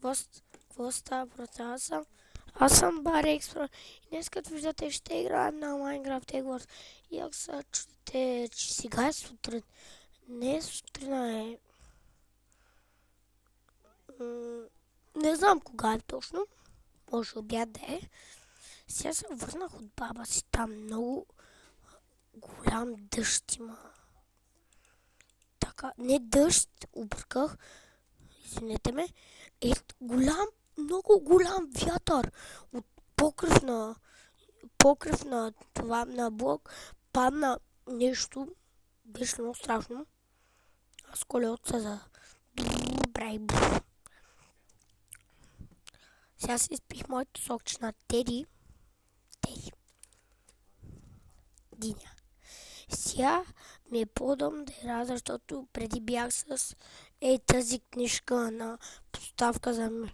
Какво става, брат? Аз съм Бари Експро. И днес като виждате ще играем на Майнкрафт Егорс. И ако се чудите, че сега е сутрин. Не е сутрина е... Не знам кога е точно. Може обяд да е. Сега се върнах от баба си. Там много голям дъжд има. Така, не дъжд, обърках. Извинете ме. Е много голям вятър от покрив на това на блок падна нещо. Беше много страшно. Аз колелото за брай. Сега си изпих моето сокче на Теди. Диня. Сега ми е по-удобно да игра, защото преди бях с тази книжка на подставка за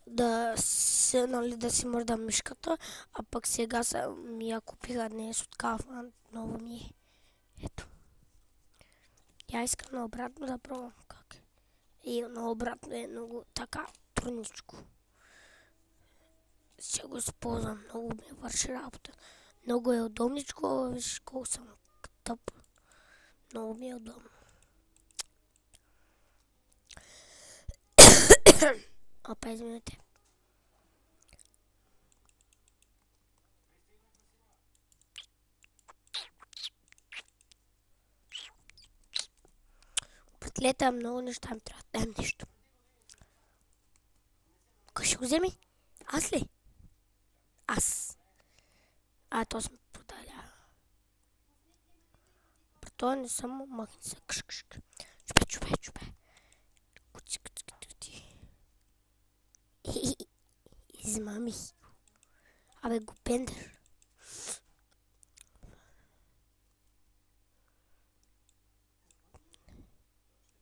да си мърда мишката, а пък сега ми я купиха днес от Kaufland. Много ми е. Ето. Я искам наобратно да пробвам как е. И наобратно е много така трудничко. Сега го използвам, много ми върши работа. Много е удобничко, виж колко съм тъп. Много ми е удобно. Опа, извинете. Пред лета много неща ми трябва да дам нещо. Кой ще го вземе? Аз ли? Аз. То съм подаля. Про това не съм махни се. Чупе. Кучи. Измамих. Абе, го пендер.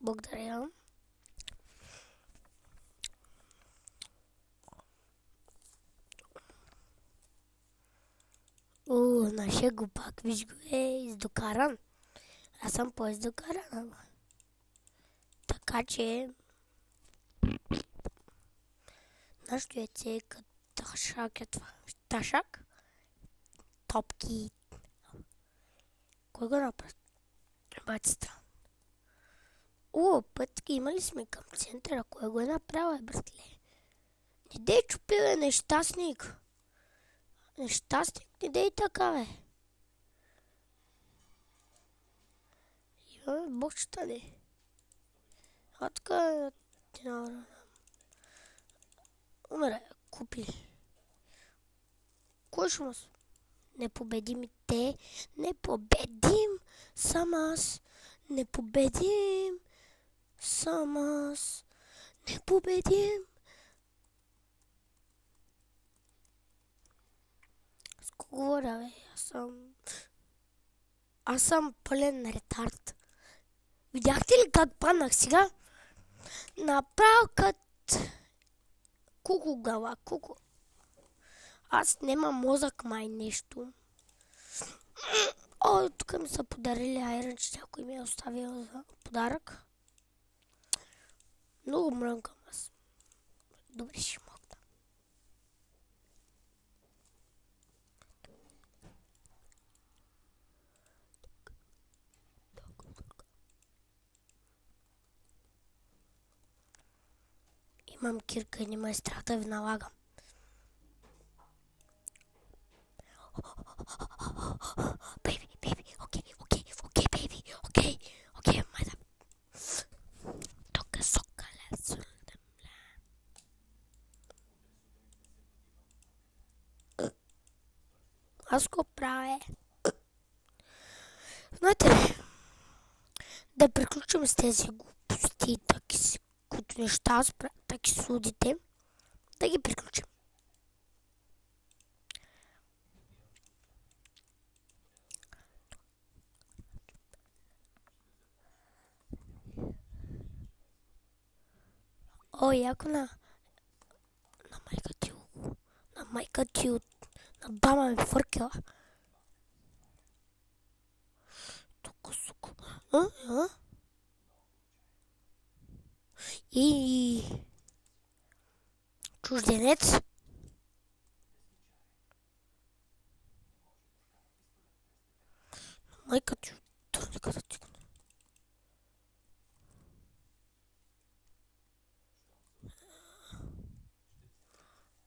Благодаря. Нашия го пак, виж го е издокаран. Аз съм по-издокаран. Така че... Нашето яйце е като ташак е това. Ташак? Топки. Кой го направи? Бацата. Пътки има ли сме към центъра? Кой го е направил, братле? Не дей чупи, бе, нещастник. Нещастник, не дей така, бе. Имаме бочета, не. Така умре, купи. Кой ще му... Непобедимите. Не победим. Сам аз. Непобедим. Сам аз. Непобедим. С кого говоря, бе? Аз съм пълен ретард. Видяхте ли как паднах сега? Направо като куку гала, куку. Аз нямам мозък май нещо. Тук ми са подарили айрън, че някой ми е оставил за подарък. Много мрънкам аз. Добре, ще мога. Имам кирка и не ме е страх да ви налагам. Baby, okay, baby, okay, madam. Toka sokala suldam la. Аз го правя. Знаете ли, да приключим с тези глупости, които неща, таки судите, да ги приключим. Яко на майка ти, на баба ми фъркела. Тук, сука. И Чужденец. Майка ти турника да тикне.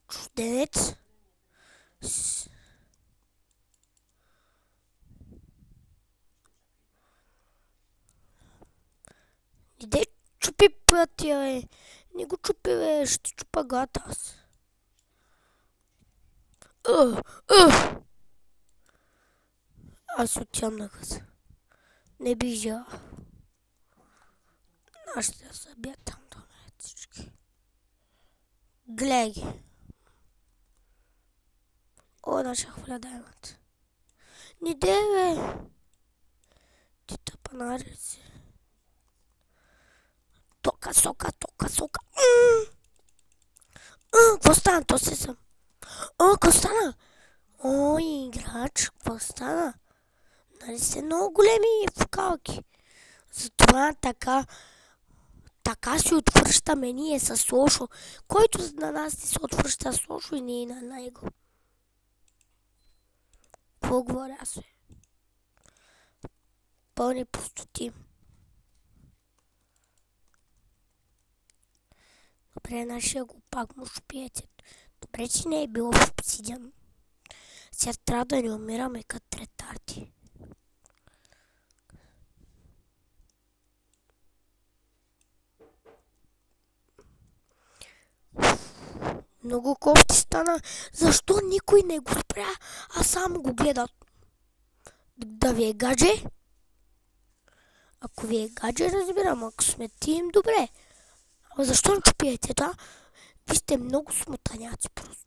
Чужденец. Иде чупи пътя, бе. Не го чупи, бе. Ще чупа гата аз. Аз отивам на гъса. Не бижа. Аз ще се бия там до мен всички. Гледай ги. О, наша хвиля да имат. Не де, бе. Ти тъпанари си. Тока, сока. Какво стана? То си съм. Какво стана? О, играч, какво стана? Нали сте много големи фукалки. Затова така си отвръщаме ние с лошо. Който на нас не се отвръща с лошо и ние на него. Какво говоря аз, бе? Пълни пустоти. Добре, нашия глупак му шпиете. Добре, че не е било в обсидиан. Сега трябва да не умираме като ретарди. Много кофти стана. Защо никой не го спря, а само го гледат? Да ви е гадже? Ако ви е гадже, разбирам. Ако сме тим, добре. А защо не чупиете, да? Ви сте много смотаняци просто.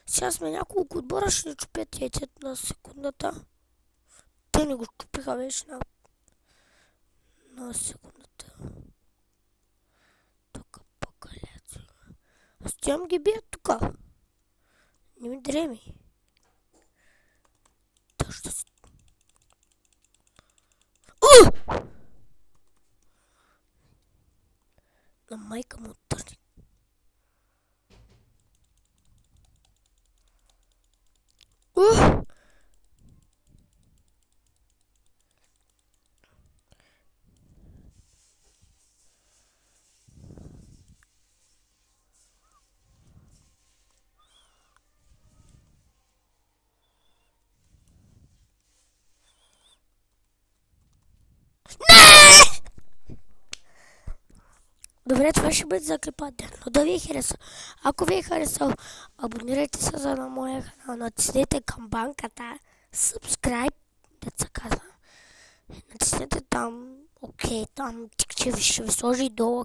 Сега сме няколко отбора, ще не чупят яйцето на секундата. Те не го чупиха вече на секундата. Тук покалят. Аз тям ги бият тук. Не ми дреми. Тъщо си. На майка му търни. Добре, това ще бъде за клипа ден, но да ви е харесал. Ако ви е харесал, абонирайте се за на моя канал, натиснете камбанката, subscribe, деца казва. Натиснете там, окей, там тикче ще ви сложи долу,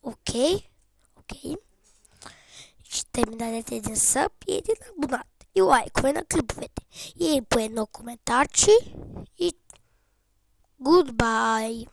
окей. Ще ми дадете един съб и един абонат. И лайкове на клиповете. И по едно коментарче. И goodbye.